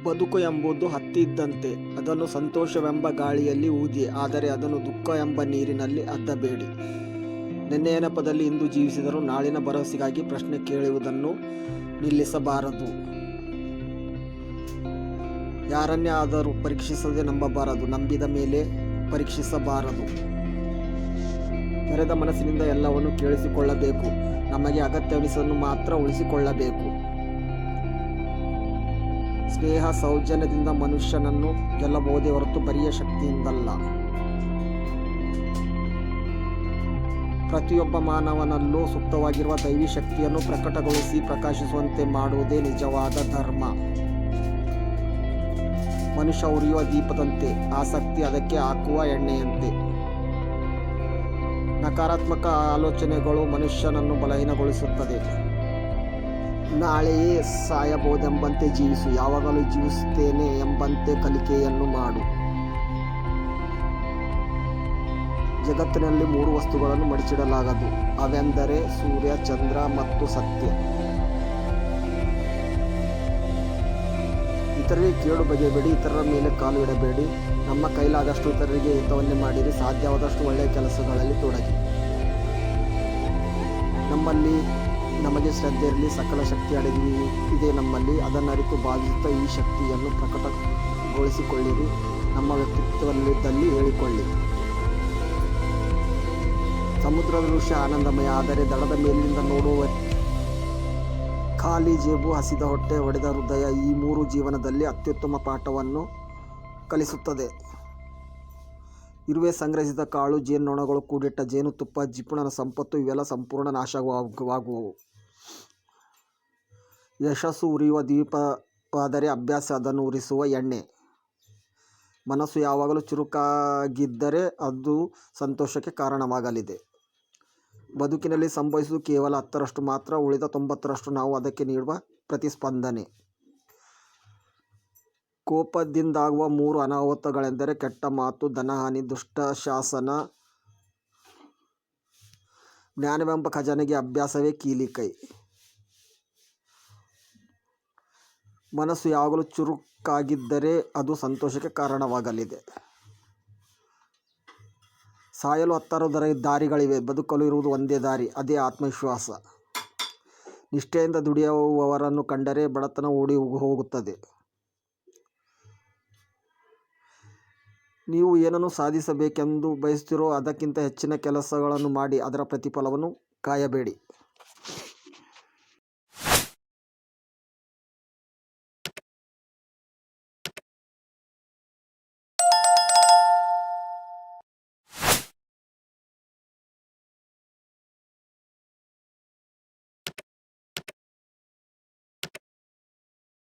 ಬದುಕು ಎಂಬುದು ಹತ್ತಿ ಇದ್ದಂತೆ, ಅದನ್ನು ಸಂತೋಷವೆಂಬ ಗಾಳಿಯಲ್ಲಿ ಊದಿ, ಆದರೆ ಅದನ್ನು ದುಃಖ ಎಂಬ ನೀರಿನಲ್ಲಿ ಅದ್ದಬೇಡಿ. ನಿನ್ನೆಯ ನೆಪದಲ್ಲಿ ಇಂದು ಜೀವಿಸಿದರೂ ನಾಳಿನ ಭರವಸೆಗಾಗಿ ಪ್ರಶ್ನೆ ಕೇಳುವುದನ್ನು ನಿಲ್ಲಿಸಬಾರದು. ಯಾರನ್ನೇ ಆದರೂ ಪರೀಕ್ಷಿಸದೆ ನಂಬಬಾರದು, ನಂಬಿದ ಮೇಲೆ ಪರೀಕ್ಷಿಸಬಾರದು. ತೆರೆದ ಮನಸ್ಸಿನಿಂದ ಎಲ್ಲವನ್ನು ಕೇಳಿಸಿಕೊಳ್ಳಬೇಕು, ನಮಗೆ ಅಗತ್ಯವೆನಿಸನ್ನು ಮಾತ್ರ ಉಳಿಸಿಕೊಳ್ಳಬೇಕು. ಸ್ನೇಹ ಸೌಜನ್ಯದಿಂದ ಮನುಷ್ಯನನ್ನು ಗೆಲ್ಲಬಹುದೇ ಹೊರತು ಬರಿಯ ಶಕ್ತಿಯಿಂದಲ್ಲ. ಪ್ರತಿಯೊಬ್ಬ ಮಾನವನಲ್ಲೂ ಸುಪ್ತವಾಗಿರುವ ದೈವಿ ಶಕ್ತಿಯನ್ನು ಪ್ರಕಟಗೊಳಿಸಿ ಪ್ರಕಾಶಿಸುವಂತೆ ಮಾಡುವುದೇ ನಿಜವಾದ ಧರ್ಮ. ಮನುಷ್ಯ ಉರಿಯುವ ದೀಪದಂತೆ, ಆಸಕ್ತಿ ಅದಕ್ಕೆ ಹಾಕುವ ಎಣ್ಣೆಯಂತೆ. ನಕಾರಾತ್ಮಕ ಆಲೋಚನೆಗಳು ಮನುಷ್ಯನನ್ನು ಬಲಹೀನಗೊಳಿಸುತ್ತದೆ. ನಾಳೆಯೇ ಸಾಯಬಹುದೆಂಬಂತೆ ಜೀವಿಸು, ಯಾವಾಗಲೂ ಜೀವಿಸುತ್ತೇನೆ ಎಂಬಂತೆ ಕಲಿಕೆಯನ್ನು ಮಾಡು. ಜಗತ್ತಿನಲ್ಲಿ 3 ವಸ್ತುಗಳನ್ನು ಮಡಿಚಿಡಲಾಗದು, ಅವೆಂದರೆ ಸೂರ್ಯ, ಚಂದ್ರ ಮತ್ತು ಸತ್ಯ. ಇತರರಿಗೆ ಕೇಡು ಬಗೆಯಬೇಡಿ, ಇತರರ ಮೇಲೆ ಕಾಲು ಇಡಬೇಡಿ. ನಮ್ಮ ಕೈಲಾದಷ್ಟು ಇತರರಿಗೆ ಹಿತವನ್ನೇ ಮಾಡಿರಿ, ಸಾಧ್ಯವಾದಷ್ಟು ಒಳ್ಳೆಯ ಕೆಲಸಗಳಲ್ಲಿ ತೊಡಗಿ. ನಮಗೆ ಶ್ರದ್ಧೆ ಇರಲಿ, ಸಕಲ ಶಕ್ತಿ ಅಡಗಿ ಇದೆ ನಮ್ಮಲ್ಲಿ, ಅದನ್ನರಿತು ಭಾವಿಸುತ್ತಾ ಈ ಶಕ್ತಿಯನ್ನು ಪ್ರಕಟಗೊಳಿಸಿಕೊಳ್ಳಿರಿ. ನಮ್ಮ ವ್ಯಕ್ತಿತ್ವದಲ್ಲಿ ಹೇಳಿಕೊಳ್ಳಿ. ಸಮುದ್ರದ ದೃಶ್ಯ ಆನಂದಮಯ, ಆದರೆ ದಡದ ಮೇಲಿನಿಂದ ನೋಡುವ ಖಾಲಿ ಜೇಬು, ಹಸಿದ ಹೊಟ್ಟೆ, ಒಡೆದ ಹೃದಯ, ಈ 3 ಜೀವನದಲ್ಲಿ ಅತ್ಯುತ್ತಮ ಪಾಠವನ್ನು ಕಲಿಸುತ್ತದೆ. ಇರುವೆ ಸಂಗ್ರಹಿಸಿದ ಕಾಳು, ಜೇನ್ನೊಣಗಳು ಕೂಡಿಟ್ಟ ಜೇನುತುಪ್ಪ, ಜಿಪುಣನ ಸಂಪತ್ತು ಇವೆಲ್ಲ ಸಂಪೂರ್ಣ ನಾಶವಾಗುವವು. ಯಶಸ್ಸು ಉರಿಯುವ ದೀಪವಾದರೆ ಅಭ್ಯಾಸ ಅದನ್ನು ಉರಿಸುವ ಎಣ್ಣೆ. ಮನಸ್ಸು ಯಾವಾಗಲೂ ಚುರುಕಾಗಿದ್ದರೆ ಅದು ಸಂತೋಷಕ್ಕೆ ಕಾರಣವಾಗಲಿದೆ. ಬದುಕಿನಲ್ಲಿ ಸಂಭವಿಸುವುದು ಕೇವಲ 10ರಷ್ಟು ಮಾತ್ರ, ಉಳಿದ 90ರಷ್ಟು ನಾವು ಅದಕ್ಕೆ ನೀಡುವ ಪ್ರತಿಸ್ಪಂದನೆ. ಕೋಪದಿಂದಾಗುವ 3 ಅನಾಹುತಗಳೆಂದರೆ ಕೆಟ್ಟ ಮಾತು, ಧನಹಾನಿ, ದುಷ್ಟ ಶಾಸನ. ಜ್ಞಾನವೆಂಬ ಖಜಾನೆಗೆ ಅಭ್ಯಾಸವೇ ಕೀಲಿಕೈ. ಮನಸ್ಸು ಯಾವಾಗಲೂ ಚುರುಕಾಗಿದ್ದರೆ ಅದು ಸಂತೋಷಕ್ಕೆ ಕಾರಣವಾಗಲಿದೆ. ಸಾಯಲು 10 ದಾರಿಗಳಿವೆ, ಬದುಕಲು ಇರುವುದು ಒಂದೇ ದಾರಿ, ಅದೇ ಆತ್ಮವಿಶ್ವಾಸ. ನಿಷ್ಠೆಯಿಂದ ದುಡಿಯುವವರನ್ನು ಕಂಡರೆ ಬಡತನ ಓಡಿ ಹೋಗುತ್ತದೆ. ನೀವು ಏನನ್ನು ಸಾಧಿಸಬೇಕೆಂದು ಬಯಸುತ್ತೀರೋ ಅದಕ್ಕಿಂತ ಹೆಚ್ಚಿನ ಕೆಲಸಗಳನ್ನು ಮಾಡಿ, ಅದರ ಪ್ರತಿಫಲವನ್ನು ಕಾಯಬೇಡಿ.